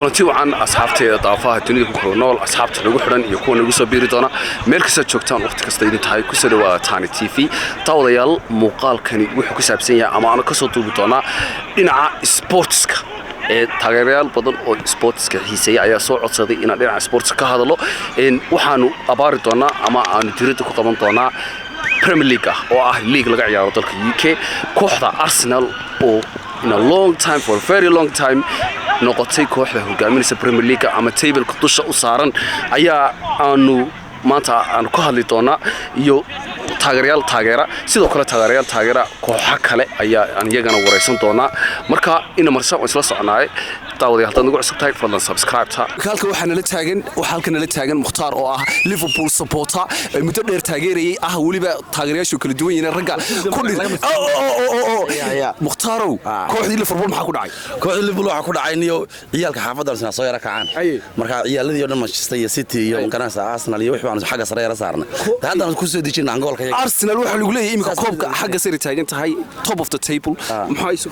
runtii waxaan asxaabteeda daafaha dunida ku kala nool asxaabta lagu xiran iyo kuwa nagu soo biiri doona meel kasta joogtaan waqti kasta idin tahay ku soo dhawaada Tani TV taawadayaal muuqaalkani wuxuu ku saabsan yahay ama aan ka soo duubi doonaa dhinaca sportska taageerayaal badan oo sportska xiiseeya ayaa soo codsaday in dhinaca sportska ka hadalo waxaanu abaari doonaa ama aanu diirada ku qaban doonaa Premier League oo ah league laga ciyaaro dalka UK kooxda Arsenal oo in a long time for a very long time noqotay kooxda hogaaminaysa Premier League ama table dusha u saaran ayaa aanu maanta aan ku hadli doonaa iyo taageera sidoo kale taageera kooxo kale ayaa aan iyagana wareysan doonaa marka ina marsa isla soconaay daawadayaal hadda nagu cusubtahay fadlan subscribe ta halka waxaan la taagan Mukhtaar oo ah Liverpool supporter muddo dheer taageerayay waliba taageerayaashu kala duwan yihiin ragga ku dhintay Mukhtaaro kooxda Liverpool maxaa ku dhacay kooxda Liverpool waxa ku dhacay niyo ciyaalka xaafadda Arsenal soo yara kacaan marka ciyaaladii oo dhan Manchester City iyo ganacsiga Arsenal iyo wixii aan xagga sare yara saarnay haddana ku soo dejinaa goolka Arsenal waxa lagu leeyahay imika koobka xagga sare taagan tahay top of the table maxaa isu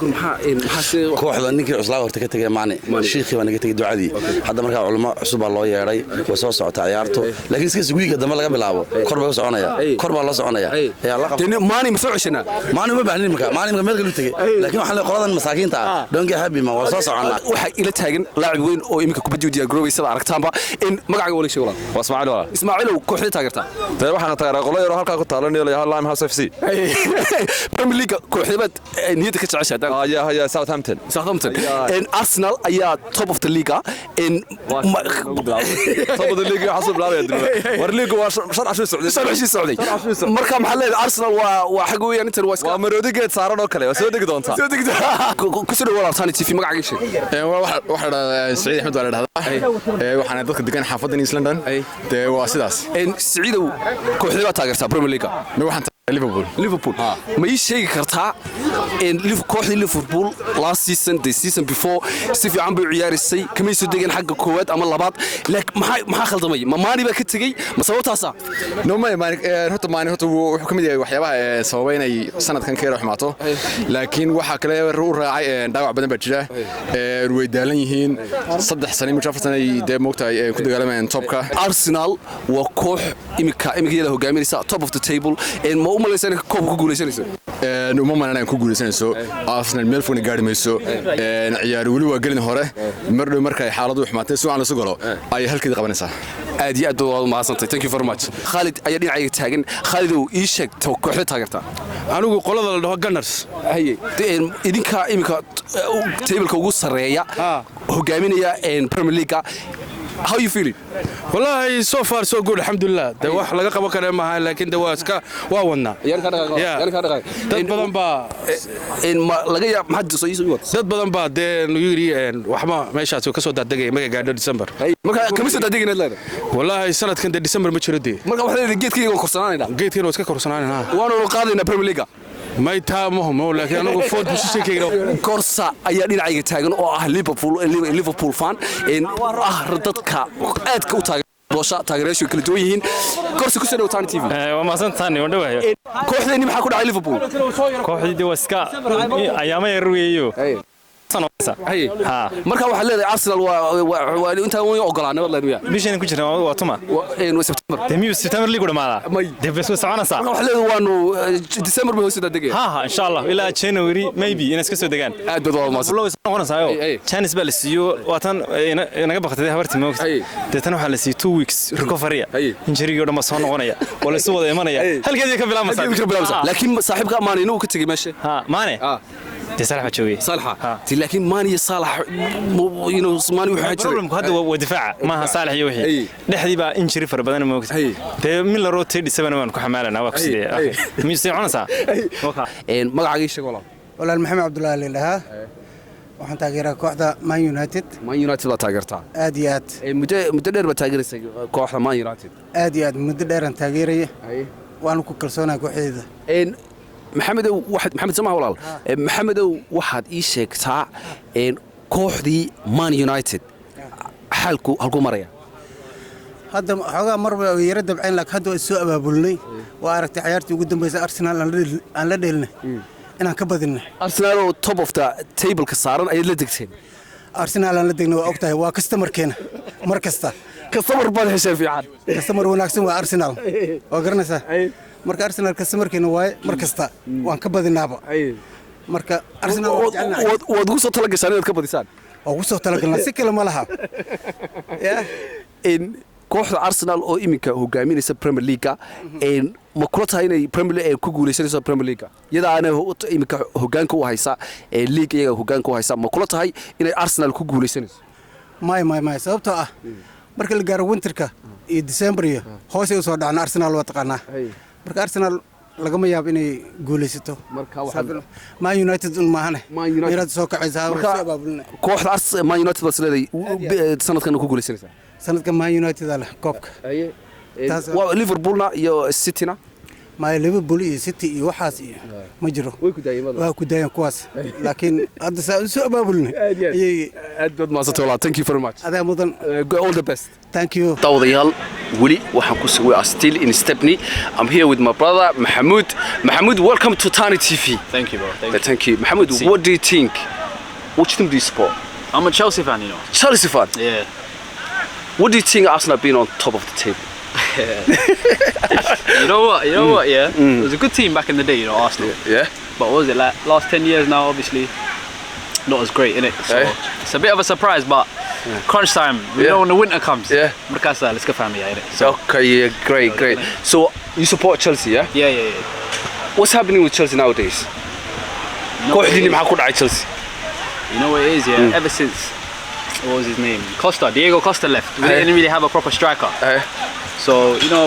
kooxda ninkii cuslaa horta ka tagay maane sheekhi waa naga tagay ducadii hadda marka culimo cusub baa loo yeeray way soo socota ciyaarto laakiin iska suuqiga dambe laga bilaabo kor baa soconaya kor baa la soconaya yaa la qabtay maani ma soo ceshana maani ma baahneen marka meel kale tagay laakiin waxa la qoladan masaakiinta don't get happy ma waa soo socona waxa ila taagan laacib weyn oo imika kubadda u diyaar garoobay sida aragtaanba in magaca wali sheegay waa Ismaaciil oo kooxda taageerta waxaan taageeraa qolo yar oo halka ku taalanay Lime House FC Premier League kooxda niyada ka jeceshahay ya Southampton Arsenal ayaa top of the league top of the league xasub laabay war league waa sharci socday marka maxaa leedahay Arsenal waa xaq weeyaan inta waa marodigeed saaran oo kale waa soo digi doontaa ku soo dhawaada Tani TV magacaaga sheeg waxa Saciid Axmed wala dhahdaa waxaan dadka degan xaafadda East London waa sidaas Saciidow kooxda taageerta Premier League Liverpool ma ii sheegi kartaa in kooxda Liverpool last season before si fiican bay ciyaarisay kamay soo degan xagga koowaad ama labaad laakiin maxaa khaldamay maani baa ka tagay ma sababtaasa horta wuxuu kamid yahay waxyaabaha sababay inay sanadkan ka yar xumaato laakiin waxa kale uu raacay dhaawac badan baa jira way daalan yihiin 3 sano iyo 4 sano ay moogtahay ku dagaalamayaan topka Arsenal waa koox imika hogaaminaysa top of the table ma u malaysan koob ku guuleysanayso uma malaysan ku guuleysanayso Arsenal meel fog gaari mayso ciyaar wali waa galin hore marna markay xaaladu xumaatay soo aan la soo galo ay halkeed qabanaysaa aad iyo aad waa mahadsantahay thank you very much Khalid ayaa dhinacayga taagan Khalid oo ii sheeg kooxda taageerta anigu qolada la dhaho Gunners idinka imika table-ka ugu sareeya hogaaminaya Premier League how you feeling wallahi so far so good alhamdulillah de wax laga qabo kale ma aha laakiin de waa wadna yar ka dhaqaaqay dad badan baa laga yaab maxad soo isu wad dad badan baa de yiri waxba meeshaas ka soo daadagay maga gaadho December marka kama soo daadagay leedahay wallahi sanadkan de December ma jiro de marka waxa leedahay geedkayga oo iska korsanaanayna waanu qaadayna Premier League ما يتامهم لكن أنا أقول فود بوسيشن كيلو كورسا أيا دين عيق تاجن أو ليفربول فان إن ردتك أدك وتاج بوشة تاجريش كل تويهين كورسا كسر وتاني تي في وما صنت ثاني وندوه كوحدة إني محاكود على ليفربول كوحدة دي وسكا أيام يرويو هاي marka waxa leedahay Arsenal waa inta uu ogolaanay wallahi wiya bishan ku jira waa tuma in September demi September ligu dhamaada de bes socona sa waxa leedahay waanu December ma soo degay ha insha Allah ila January maybe in iska soo degaan aad bad waa maas loo noqonaysayo chance bal siiyo waatan inaga baqtay habarti moogta deetan waxa la siiyo 2 weeks recovery injury oo dhama soo noqonaya wala soo wada imanaya halkeedii ka bilaabmaysa laakiin saaxiibka maani inuu ka tagay meesha maane صالح جوي صالحة لكن ماني صالح ماني وحاجة هذا ودفاع ما صالح يوحي نحدي بقى إنشري فربنا موقت من الروت تدي سبنا ما نكون حمالنا وقصدي مش سيعنا سا ما عايش ولا المحمد عبد الله اللي لها waxaan taageeraa kooxda Man United la taageertaa aad iyo aad muddo dheer ba taageerisay kooxda Man United aad iyo aad muddo dheer aan taageeraya waan ku kalsoonahay kooxdeeda محمد سماه ولا محمد واحد إيشك تاع كوحدي مان يونايتد حالكو هالكو مريا هذا حاجة مرة يرد بعين لك هذا السوء بقولني وأردت حياتي قدام بس أرسنال أنا لدينا أنا كبدنا أرسنال توب أوف ذا تيبل كسارن أي لدكتين arsenal aan la degno waa ogtahay waa customerkeena mar kasta customer baad heshay fiican customer wanaagsan waa arsenal oo garanaysaa marka arsenal customerkeena waaye mar kasta waan ka badinaaba marka arsenal waad ugu soo talagashaan inaad ka badisaan oo ugu soo talagalnaa si kale ma laha in kooxda Arsenal oo iminka hogaaminaysa Premier League ma kula tahay inay Premier League ku guuleysanayso Premier League iyada aan iminka hogaanka u haysa league iyaga hogaanka u haysa ma kula tahay inay Arsenal ku guuleysanayso may sababtoo ah marka la gaaro winterka iyo December iyo hoos ay soo dhacna Arsenal waa taqaanaa marka Arsenal lagama yaabo inay guuleysato marka waxa Man United maahane Man United soo kacaysa kooxda Man United baa sleeday sanadkan ku guuleysanaysa sanadka Man United ala koobka waa Liverpoolna iyo Cityna ما ليفربول iyo City iyo waxaas iyo ma jiro waa ku daayeen kuwaas laakiin hadda soo abaabulna aad ma soo thank you very much adaa mudan all the best thank you dawadayaal wali waxaan ku sugay still in Stepney I'm here with my brother Mahmoud welcome to Tani TV Thank you, bro. Thank you Mahmoud what do you think which team do you support I'm a Chelsea fan, you know. Chelsea fan Yeah. what do you think Arsenal being on top of the table You know what? Yeah. It was a good team back in the day, you know, Arsenal. yeah But what was it like? Last 10 years now, obviously, not as great, innit? So it's a bit of a surprise, but crunch time. You know when the winter comes. Yeah. Because let's go family, innit? So okay yeah, great so you support Chelsea yeah yeah. what's happening with Chelsea nowadays kooxdii maxaa ku dhacay Chelsea You know what it is, yeah. Ever since what was his name? Diego Costa left. We didn't really have a proper striker. So, you know,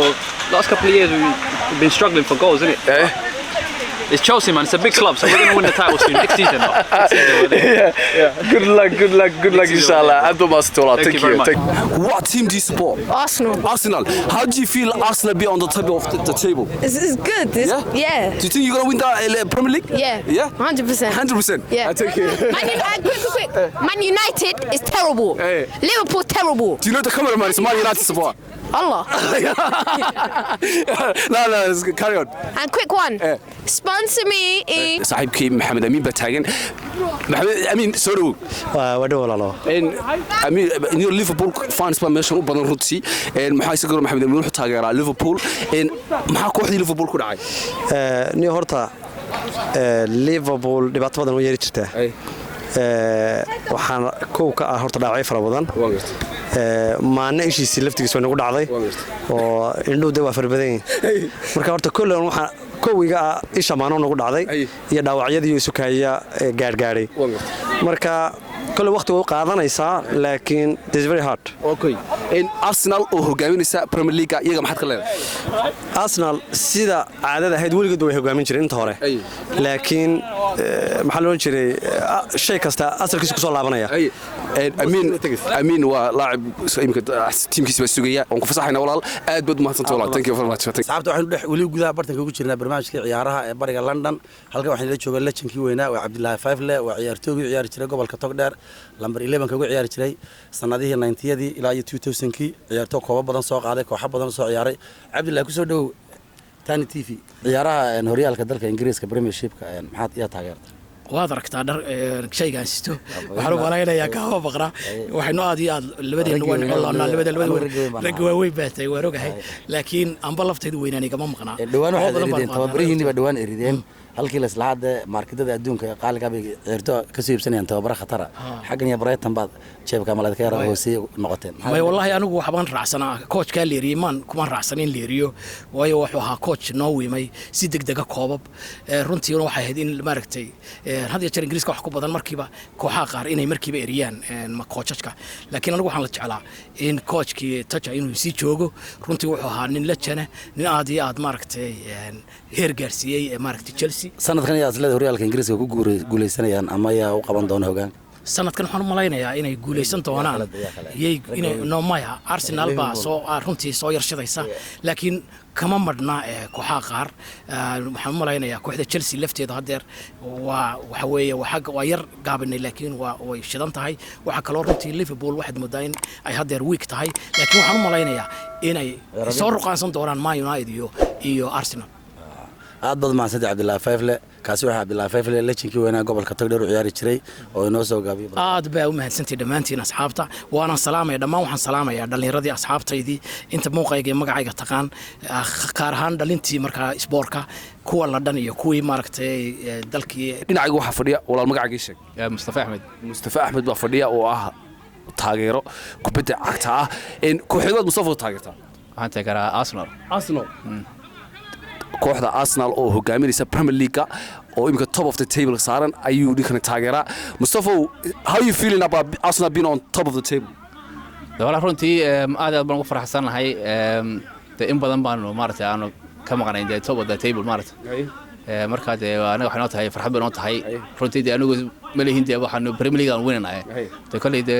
last couple of years we've been struggling for goals, isn't it? It's Chelsea, man. It's a big club, so we're going to win the title soon. Next season, though. Good luck, inshallah. Thank you very much. What team do you support? Arsenal. How do you feel Arsenal be on the top of the table? It's good. Yeah. Do you think you're going to win the Premier League? Yeah. 100%. 100%? Yeah. Thank you. Quick. Man United is terrible. Liverpool terrible. Do you know the cameraman is Man United support? Allah. No, carry on. And quick one. Sponsor me. صاحبكي محمد أمين بتاعين محمد أمين سورو ودو والله أمين نيو ليفربول فانس بمشون وبدن روتسي محاي سكر محمد أمين وحط هاجر ليفربول محاك واحد ليفربول كل عاي نيو هرتا ليفربول دبعت بدن ويري جرته waxaan koow ka ah horta dhaacay fara badan maana ishiisi laftigiisa way nagu dhacday oo indhuhu waa farbadan marka horta kullan waxaan koowiga isha maano nagu dhacday iyo dhaawacyadii isu kaaya gaargaaray marka kale waqti uu qaadanaysaa laakiin it's very hard okay in Arsenal oo hogaaminaysa Premier League iyaga maxad ka leedahay Arsenal sida caadada ahayd weligeed way hogaamin jireen inta hore laakiin maxaa loo jiray shay kasta asarkiisa ku soo laabanaya Amin waa laacib imka teamkiisa sugaya oo ku fasaxayna walaal aad baad mahadsantahay walaal thank you very much saxaabta waxaan wali gudaha bartanka ugu jirnaa barnaamijka ciyaaraha ee bariga London halka waxaan la joogaa legendkii weynaa waa Cabdullaahi Faifle waa ciyaartooyga ciyaar jiray gobolka Togdheer lambar 11 ka ugu ciyaar jiray sanadihii 90yadii ilaa 2000kii ciyaartooy koob badan soo qaaday koox badan soo ciyaaray Cabdullaahi ku soo dhaw Tani TV ciyaaraha horyaalka dalka Ingiriiska Premiershipka maxaad iyaa taageertay waad aragtaa dhar shaygaan sisto waxaan u malaynayaa ka haba baqra waxaynu aad iyo aad labadeena waan xolnaa labada rag waaweyn baatay waan ogahay laakiin amba laftaydu weynaani kama maqnaa dhawaan waxaad erideen tababarihiinni ba dhawaan erideen halkii la isla hadda marketada adduunka qaaliga bay ciyaarto ka soo iibsanayaan tababara khatara xaggan iyo Brighton baad jeebka malaadka yar hoosii noqoteen may wallahi anigu waxbaan raacsanaa coach ka leeriman kuma raacsanin leeriyo waayo wuxuu ahaa coach noo wiimay si degdeg ah koobab runtii waxay ahayd in maaragtay had iyo jeer Ingiriiska wax ku badan markiiba kooxaha qaar inay markiiba eriyaan ma coachka laakiin anigu waxaan la jeclaa in coachkii taja inuu si joogo runtii wuxuu ahaa nin la jana nin aad iyo aad maaragtay heer gaarsiiyay maaragtay Chelsea sanadkan ayaa isla horyaalka Ingiriiska ku guuleysanayaan ama ayaa u qaban doona hogaan sanadkan waxaan u malaynayaa inay guuleysan doonaan inay noomaya Arsenal baa soo runtii soo yarshadaysa laakiin kama madna kooxaha qaar waxaan u malaynayaa kooxda Chelsea lafteeda hadeer waxa weeye waa yar gaabanay laakiin way shidan tahay waxa kale oo runtii Liverpool waxaad moodaa in ay hadeer weak tahay laakiin waxaan u malaynayaa inay soo ruqaansan doonaan Man United iyo Arsenal aad baad mahadsantahay cabdilaahi fayfle kaasi waxa cabdilaahi fayfle lejinkii weynaa gobolka togdheer u ciyaari jiray oo inoo soo gaabiyay aad baa u mahadsantahay dhammaantiin asxaabta waana salaamaya dhammaan waxaan salaamayaa dhallinyaradii asxaabtaydii inta muuqayga iyo magacayga taqaan gaar ahaan dhalintii markaa isboorka kuwa la dhan iyo kuwii maaragtay dalkii dhinacayga waxaa fadhiya walaal magacagii sheeg mustafa axmed baa fadhiya oo ah taageero kubadda cagta ah kooxeedaad Mustafa taageertaa waxaan taageeraa Arsenal kooxda Arsenal oo hogaaminaysa Premier League oo imika top of the table saaran ayuu ninkan taageeraa Mustafa how you feeling about Arsenal being on top of the table wala runtii aad baan ugu faraxsanahay in badan baan maartay aanu ka maqnayn top of the table maartay marka anaga waxaan tahay farxad baan tahay runtii anigu maleehintii waxaan Premier League aan weenahay kaleeyde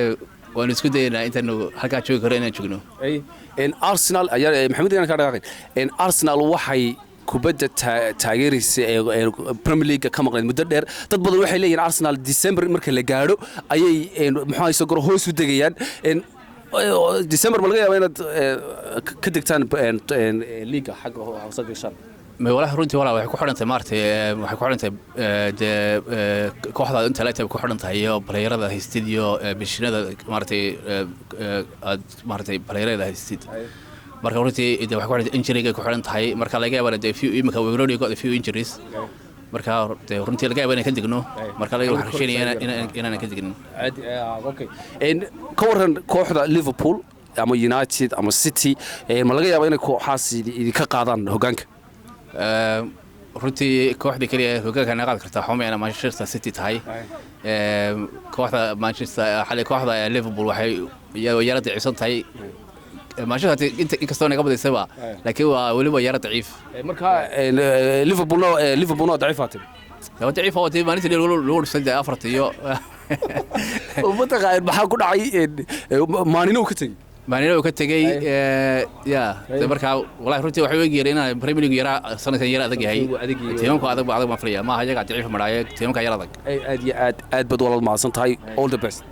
waan isku daynaa intaanu halka joogi karo inaan joogno Arsenal ayaa maxamed inaan ka dhaqaaqay Arsenal waxay kubadda taageeraysa Premier League ka maqnayd muddo dheer dad badan waxay leeyihiin Arsenal December marka la gaaro ayay muxuu ay soo garo hoos u degayaan December ma laga yaabaa inaad ka degtaan liiga xagga hoose gashaan ما ولا runtii wala waxay ku xidhantay maartay waxay ku xidhantay kooxda inta la taab ku xidhantay iyo playerada haystid iyo bishinada maartay maartay playerada haystid marka runtii waxay ku xidhantay injury-ga ku xidhantay marka laga yaabaa few imika we already got a few injuries marka runtii laga yaabaa inaan ka digno marka laga waxaan sheegayaa inaan ka digno okay ka waran kooxda Liverpool ama United ama City ma laga yaabaa inay kooxaas idinka qaadaan hogaanka runtii kooxda kaliya hoggaanka naga qaad karta xumeena Manchester City tahay kooxda Manchester xalay kooxda Liverpool waxay yara daciifsan tahay Manchester inkastoo naga badaysaba laakiin waa waliba yara daciif marka Liverpool daciifaatay daciif oo tii maalintii loo dhigay afarta iyo mataqaan maxaa ku dhacay maanino ka tagay maanino ka tagay marka wallahi runtii waxay weeyeen inaan Premier League yara sanadkan yara adag yahay tiimku adag ma fariya ma hayaga daciif maraya tiimka yara adag aad bad walaal ma san tahay all the best